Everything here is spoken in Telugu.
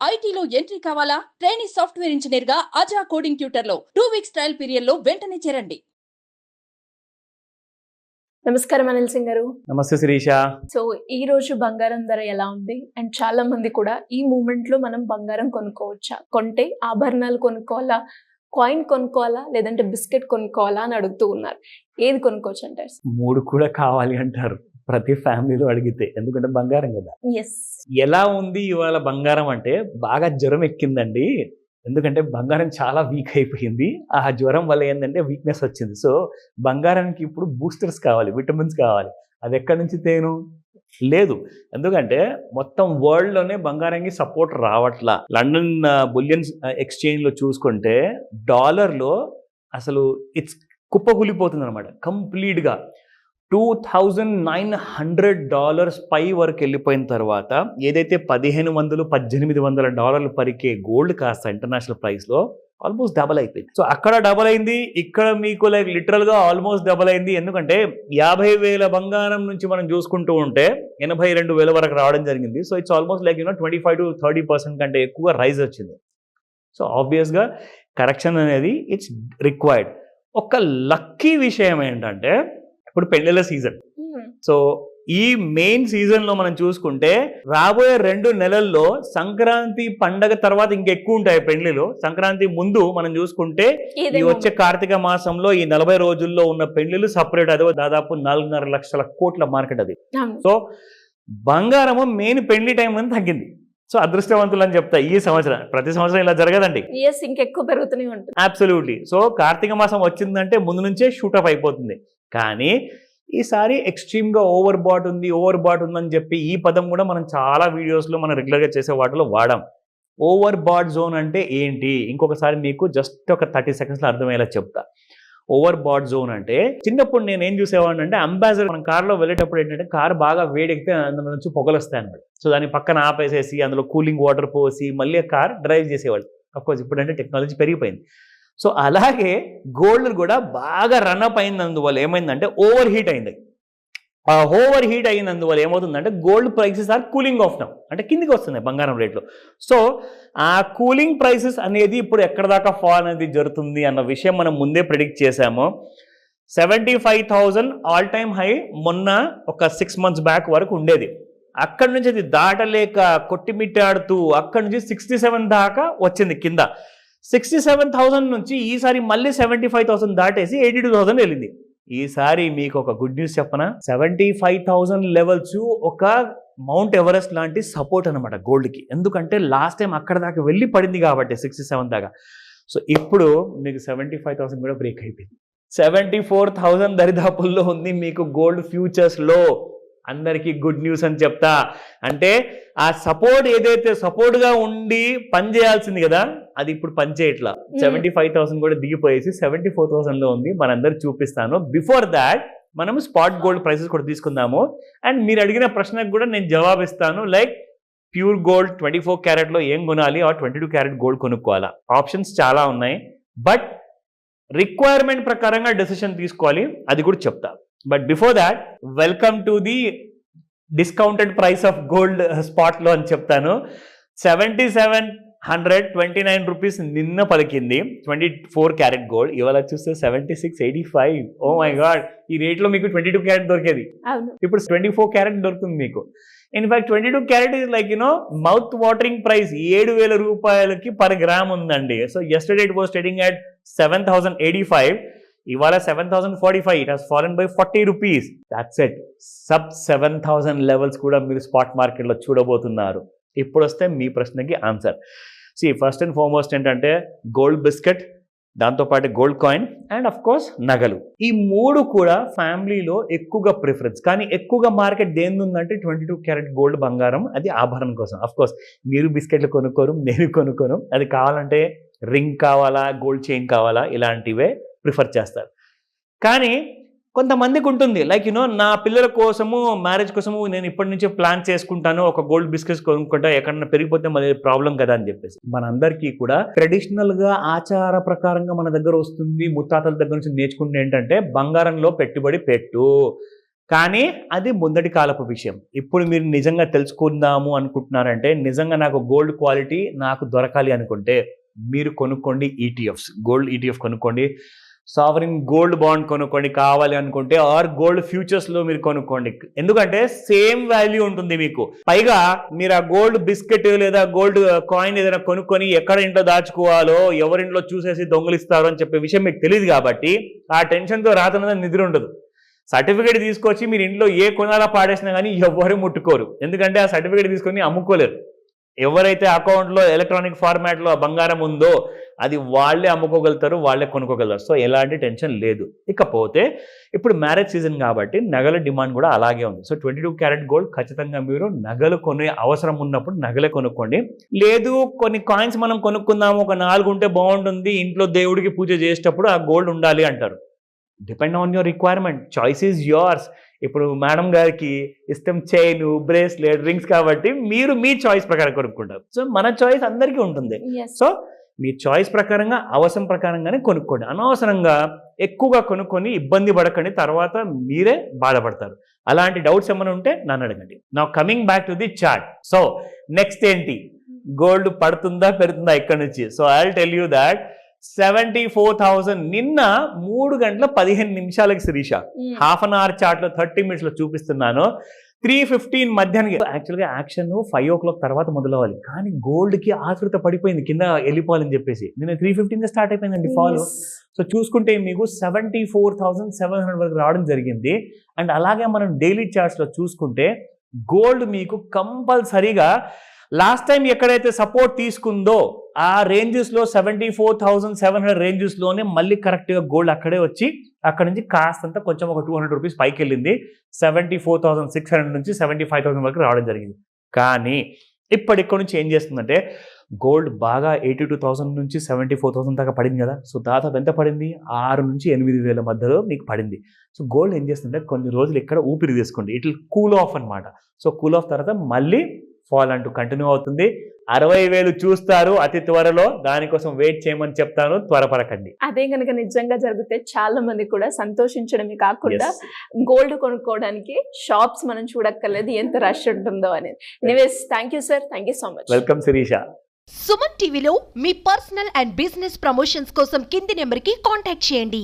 ఐటీలో ఎంట్రీ కావాలా? ట్రైనీ సాఫ్ట్వేర్ ఇంజనీర్ గా అజా కోడింగ్ ట్యూటర్ లో 2 వీక్స్ ట్రయల్ పీరియడ్ లో వెంటనే చేరండి. నమస్కారం అనిల్ సింగ్ గారు. నమస్తే శిరీష. సో ఈ రోజు బంగారం ధర ఎలా ఉంది అండ్ చాలా మంది కూడా ఈ మూమెంట్ లో మనం బంగారం కొనుక్కోవచ్చా, కొంటే ఆభరణాలు కొనుక్కోవాలా, కాయిన్ కొనుక్కోవాలా, లేదంటే బిస్కెట్ కొనుక్కోవాలా అని అడుగుతూ ఉన్నారు. ఏది కొనుక్కోవచ్చు అంటారు? మూడు కూడా కావాలి అంటారు ప్రతి ఫ్యామిలీలో అడిగితే, ఎందుకంటే బంగారం కదా. ఎస్. ఎలా ఉంది ఇవాళ బంగారం అంటే బాగా జ్వరం ఎక్కిందండి. ఎందుకంటే బంగారం చాలా వీక్ అయిపోయింది. ఆ జ్వరం వల్ల ఏంటంటే వీక్నెస్ వచ్చింది. సో బంగారానికి ఇప్పుడు బూస్టర్స్ కావాలి, విటమిన్స్ కావాలి. అది ఎక్కడి నుంచి తేను లేదు. ఎందుకంటే మొత్తం వరల్డ్లోనే బంగారానికి సపోర్ట్ రావట్లా. లండన్ బులియన్ ఎక్స్చేంజ్లో చూసుకుంటే డాలర్లో అసలు ఇట్స్ కుప్పకూలిపోతుంది అనమాట కంప్లీట్గా. $2,900 పై వరకు వెళ్ళిపోయిన తర్వాత ఏదైతే $1,500-1,800 పరికే గోల్డ్ కాస్త ఇంటర్నేషనల్ ప్రైస్లో ఆల్మోస్ట్ డబల్ అయిపోయింది. సో అక్కడ డబల్ అయింది, ఇక్కడ మీకు లైక్ లిటరల్గా ఆల్మోస్ట్ డబల్ అయింది. ఎందుకంటే 50,000 బంగారం నుంచి మనం చూసుకుంటూ ఉంటే 82,000 వరకు రావడం జరిగింది. సో ఇట్స్ ఆల్మోస్ట్ లైక్ 25-30% కంటే ఎక్కువ రైజ్ వచ్చింది. సో ఆబ్వియస్గా కరెక్షన్ అనేది ఇట్స్ రిక్వైర్డ్. ఒక లక్కీ విషయం ఏంటంటే ఇప్పుడు పెళ్ళిళ్ళ సీజన్. సో ఈ మెయిన్ సీజన్లో మనం చూసుకుంటే రాబోయే 2 నెలల్లో సంక్రాంతి పండగ తర్వాత ఇంకెక్కువ ఉంటాయి పెళ్లిలు. సంక్రాంతి ముందు మనం చూసుకుంటే ఈ వచ్చే కార్తీక మాసంలో ఈ 40 రోజుల్లో ఉన్న పెళ్లిలు సపరేట్. అదే దాదాపు 4.5 లక్షల కోట్ల మార్కెట్ అది. సో బంగారము మెయిన్ పెళ్లి టైం అని తగ్గింది. సో అదృష్టవంతులు అని చెప్తా ఈ సంవత్సరం. ప్రతి సంవత్సరం ఇలా జరగదండి, ఇంకెక్కువ పెరుగుతూనే ఉంటుంది. అబ్సల్యూట్లీ. సో కార్తీక మాసం వచ్చిందంటే ముందు నుంచే షూటప్ అయిపోతుంది. కానీ ఈసారి ఎక్స్ట్రీమ్గా ఓవర్ బాట్ ఉందని చెప్పి ఈ పదం కూడా మనం చాలా వీడియోస్లో మనం రెగ్యులర్గా చేసే వాటిలో వాడాం. ఓవర్ బాట్ జోన్ అంటే ఏంటి ఇంకొకసారి మీకు జస్ట్ ఒక 30 సెకండ్స్లో అర్థమయ్యేలా చెప్తా. ఓవర్ బాట్ జోన్ అంటే చిన్నప్పుడు నేను ఏం చూసేవాడిని అంటే అంబాసిడర్ మనం కార్లో వెళ్ళేటప్పుడు ఏంటంటే కారు బాగా వేడెక్కితే అందులో నుంచి పొగలు వస్తాయి అన్నమాట. సో దాని పక్కన ఆపేసేసి అందులో కూలింగ్ వాటర్ పోసి మళ్ళీ కార్ డ్రైవ్ చేసేవాళ్ళు. అఫ్కోర్స్ ఇప్పుడంటే టెక్నాలజీ పెరిగిపోయింది. సో అలాగే గోల్డ్ కూడా బాగా రన్అప్ అయినందువల్ల ఏమైందంటే ఓవర్ హీట్ అయింది. ఆ ఓవర్ హీట్ అయినందువల్ల ఏమవుతుందంటే gold prices are cooling off now, అంటే కిందికి వస్తున్నాయి బంగారం రేట్లు. సో ఆ కూలింగ్ ప్రైసెస్ అనేది ఇప్పుడు ఎక్కడ దాకా ఫాల్ అనేది జరుగుతుంది అన్న విషయం మనం ముందే ప్రిడిక్ట్ చేశాము. 75,000 ఆల్ టైమ్ హై మొన్న ఒక 6 months బ్యాక్ వరకు ఉండేది. అక్కడి నుంచి అది దాటలేక కొట్టిమిట్టాడుతూ అక్కడి నుంచి 67 దాకా వచ్చింది కింద. 67,000 నుంచి ఈసారి మళ్ళీ 75,000 దాటేసి 82,000 వెళ్ళింది. ఈసారి మీకు ఒక గుడ్ న్యూస్ చెప్పనా, 75,000 లెవెల్స్ ఒక మౌంట్ ఎవరెస్ట్ లాంటి సపోర్ట్ అనమాట గోల్డ్కి. ఎందుకంటే లాస్ట్ టైం అక్కడ దాకా వెళ్ళి పడింది కాబట్టి 67 దాకా. సో ఇప్పుడు మీకు 75,000 కూడా బ్రేక్ అయిపోయింది. 74,000 దరిదాపుల్లో ఉంది మీకు గోల్డ్ ఫ్యూచర్స్లో. అందరికీ గుడ్ న్యూస్ అని చెప్తా. అంటే ఆ సపోర్ట్ ఏదైతే సపోర్ట్గా ఉండి పని చేయాల్సింది కదా అది ఇప్పుడు పని చేయట్లా. 75,000 కూడా దిగిపోయేసి 74,000లో ఉంది. మనందరికి చూపిస్తాను. బిఫోర్ దాట్ మనం స్పాట్ గోల్డ్ ప్రైసెస్ కూడా తీసుకుందాము. అండ్ మీరు అడిగిన ప్రశ్నకు కూడా నేను జవాబిస్తాను. లైక్ ప్యూర్ గోల్డ్ 24 క్యారెట్లో ఏం కొనాలి, ఆ 22 క్యారెట్ గోల్డ్ కొనుక్కోవాలా, ఆప్షన్స్ చాలా ఉన్నాయి. బట్ రిక్వైర్మెంట్ ప్రకారంగా డెసిషన్ తీసుకోవాలి, అది కూడా చెప్తా. But before that welcome to the discounted price of gold స్పాట్లో అని చెప్తాను. 7,729 రూపీస్ నిన్న పలికింది 24 క్యారెట్ గోల్డ్. ఇవాళ చూస్తే 7685. ఓ మై గాడ్, ఈ రేట్లో మీకు 22 క్యారెట్ దొరికేది ఇప్పుడు 24 క్యారెట్ దొరుకుతుంది మీకు. In fact 22 carrot is like mouth watering price. 7,000 రూపాయలకి పర్ గ్రామ్ ఉందండి. So yesterday it was trading at 7,085. ఇవాళ 7,045. It has fallen by 40 rupees. That's it. Sub 7,000 levels కూడా మీరు స్పాట్ మార్కెట్లో చూడబోతున్నారు. ఇప్పుడు వస్తే మీ ప్రశ్నకి ఆన్సర్. ఫస్ట్ అండ్ ఫార్మోస్ట్ ఏంటంటే గోల్డ్ బిస్కెట్, దాంతోపాటు gold coin and of course నగలు. ఈ 3 కూడా ఫ్యామిలీలో ఎక్కువగా ప్రిఫరెన్స్. కానీ ఎక్కువగా మార్కెట్ దేని ఉందంటే 22 క్యారెట్ గోల్డ్ బంగారం. అది ఆభరణం కోసం. అఫ్ కోర్స్ మీరు బిస్కెట్లు కొనుక్కోరు, నేను కొనుక్కోను. అది కావాలంటే రింగ్ కావాలా, గోల్డ్ చైన్ కావాలా, ఇలాంటివే ప్రిఫర్ చేస్తారు. కానీ కొంతమందికి ఉంటుంది లైక్ నా పిల్లల కోసము మ్యారేజ్ కోసము నేను ఇప్పటి నుంచే ప్లాన్ చేసుకుంటాను, ఒక గోల్డ్ బిస్కెట్స్ కొనుక్కుంటా, ఎక్కడన్నా పెరిగిపోతే మళ్ళీ ప్రాబ్లం కదా అని చెప్పేసి. మనందరికీ కూడా ట్రెడిషనల్గా ఆచార ప్రకారంగా మన దగ్గర వస్తుంది, ముత్తాతల దగ్గర నుంచి నేర్చుకుంటే ఏంటంటే బంగారంలో పెట్టుబడి పెట్టు, కానీ అది ముందటి కాలపు విషయం. ఇప్పుడు మీరు నిజంగా తెలుసుకుందాము అనుకుంటున్నారంటే, నిజంగా నాకు గోల్డ్ క్వాలిటీ నాకు దొరకాలి అనుకుంటే మీరు కొనుక్కోండి ఈటీఎఫ్స్. గోల్డ్ ఈటీఎఫ్ కొనుక్కోండి, సావరిన్ గోల్డ్ బాండ్ కొనుక్కోండి కావాలి అనుకుంటే, ఆర్ గోల్డ్ ఫ్యూచర్స్లో మీరు కొనుక్కోండి. ఎందుకంటే సేమ్ వాల్యూ ఉంటుంది మీకు. పైగా మీరు ఆ గోల్డ్ బిస్కెట్ లేదా గోల్డ్ కాయిన్ ఏదైనా కొనుక్కొని ఎక్కడ ఇంట్లో దాచుకోవాలో, ఎవరింట్లో చూసేసి దొంగలిస్తారో అని చెప్పే విషయం మీకు తెలియదు కాబట్టి ఆ టెన్షన్తో రాత్రి నిద్ర ఉండదు. సర్టిఫికేట్ తీసుకొచ్చి మీరు ఇంట్లో ఏ కొనాలా పాడేసినా కానీ ఎవరు ముట్టుకోరు. ఎందుకంటే ఆ సర్టిఫికేట్ తీసుకొని అమ్ముకోలేరు. ఎవరైతే అకౌంట్లో ఎలక్ట్రానిక్ ఫార్మాట్లో బంగారం ఉందో అది వాళ్ళే అమ్ముకోగలుగుతారు, వాళ్ళే కొనుక్కోగలుగుతారు. సో ఎలాంటి టెన్షన్ లేదు. ఇకపోతే ఇప్పుడు మ్యారేజ్ సీజన్ కాబట్టి నగల డిమాండ్ కూడా అలాగే ఉంది. సో 22 క్యారెట్ గోల్డ్ ఖచ్చితంగా మీరు నగలు కొనే అవసరం ఉన్నప్పుడు నగలే కొనుక్కోండి. లేదు కొన్ని కాయిన్స్ మనం కొనుక్కుందాము, ఒక 4 ఉంటే బాగుంటుంది, ఇంట్లో దేవుడికి పూజ చేసేటప్పుడు ఆ గోల్డ్ ఉండాలి అంటారు. Depend on your requirement, choice is yours. ఇప్పుడు మేడం గారికి ఇష్టం చైన్, బ్రేస్లెట్, రింగ్స్ కాబట్టి మీరు మీ చాయిస్ ప్రకారం కొనుక్కుంటారు. సో మన చాయిస్ అందరికీ ఉంటుంది. సో మీ చాయిస్ ప్రకారంగా అవసరం ప్రకారంగానే కొనుక్కోండి. అనవసరంగా ఎక్కువగా కొనుక్కొని ఇబ్బంది పడకండి, తర్వాత మీరే బాధపడతారు. అలాంటి డౌట్స్ ఏమైనా ఉంటే నన్ను అడగండి. Now coming back to the chart. So next ఏంటి, గోల్డ్ పడుతుందా పెడుతుందా ఇక్కడ నుంచి? So I will tell you that 74,000 నిన్న 3 గంటల 15 నిమిషాలకి Shirisha, half an hour chart లో 30 minutes లో చూపిస్తున్నాను. 3:15 మధ్యాహ్నం. యాక్చువల్గా యాక్షన్ 5 o'clock తర్వాత మొదలవ్వాలి, కానీ గోల్డ్ కి ఆతృత పడిపోయింది కింద వెళ్ళిపోవాలని చెప్పేసి. నిన్న 3:15 స్టార్ట్ అయిపోయిందండి ఫాల్. సో చూసుకుంటే మీకు 74,700 వరకు రావడం జరిగింది. అండ్ అలాగే మనం డైలీ చార్ట్స్ లో చూసుకుంటే గోల్డ్ మీకు కంపల్సరీగా లాస్ట్ టైం ఎక్కడైతే సపోర్ట్ తీసుకుందో ఆ రేంజెస్లో 74,700 రేంజెస్లోనే మళ్ళీ కరెక్ట్గా గోల్డ్ అక్కడే వచ్చి అక్కడ నుంచి కాస్తంత కొంచెం ఒక 200 రూపీస్ పైకి వెళ్ళింది. 74,600 నుంచి 75,000 వరకు రావడం జరిగింది. కానీ ఇక్కడ నుంచి ఏం చేస్తుందంటే గోల్డ్ బాగా 82,000 నుంచి 74,000 దాకా పడింది కదా. సో దాదాపు ఎంత పడింది, 6 నుంచి 8,000 మధ్యలో మీకు పడింది. సో గోల్డ్ ఏం చేస్తుంటే కొన్ని రోజులు ఇక్కడ ఊపిరి తీసుకోండి, ఇట్ విల్ కూల్ ఆఫ్ అనమాట. సో కూల్ ఆఫ్ తర్వాత మళ్ళీ ఫాల్ అంటూ కంటిన్యూ అవుతుంది. 60,000 చూస్తారు అతి త్వరలో. దానికోసం వెయిట్ చేయమని చెప్తాను, త్వరపడకండి. అదే కనుక నిజంగా జరిగితే చాలా మంది కూడా సంతోషించడమే కాకుండా గోల్డ్ కొనుక్కోవడానికి షాప్స్ మనం చూడక్కర్లేదు, ఎంత రష్ ఉంటుందో అనేది. Anyways thank you sir, thank you so much. Welcome Shirisha. Suman టీవీలో మీ పర్సనల్ అండ్ బిజినెస్ ప్రమోషన్స్ కోసం కింది నెంబర్కి కాంటాక్ట్ చేయండి.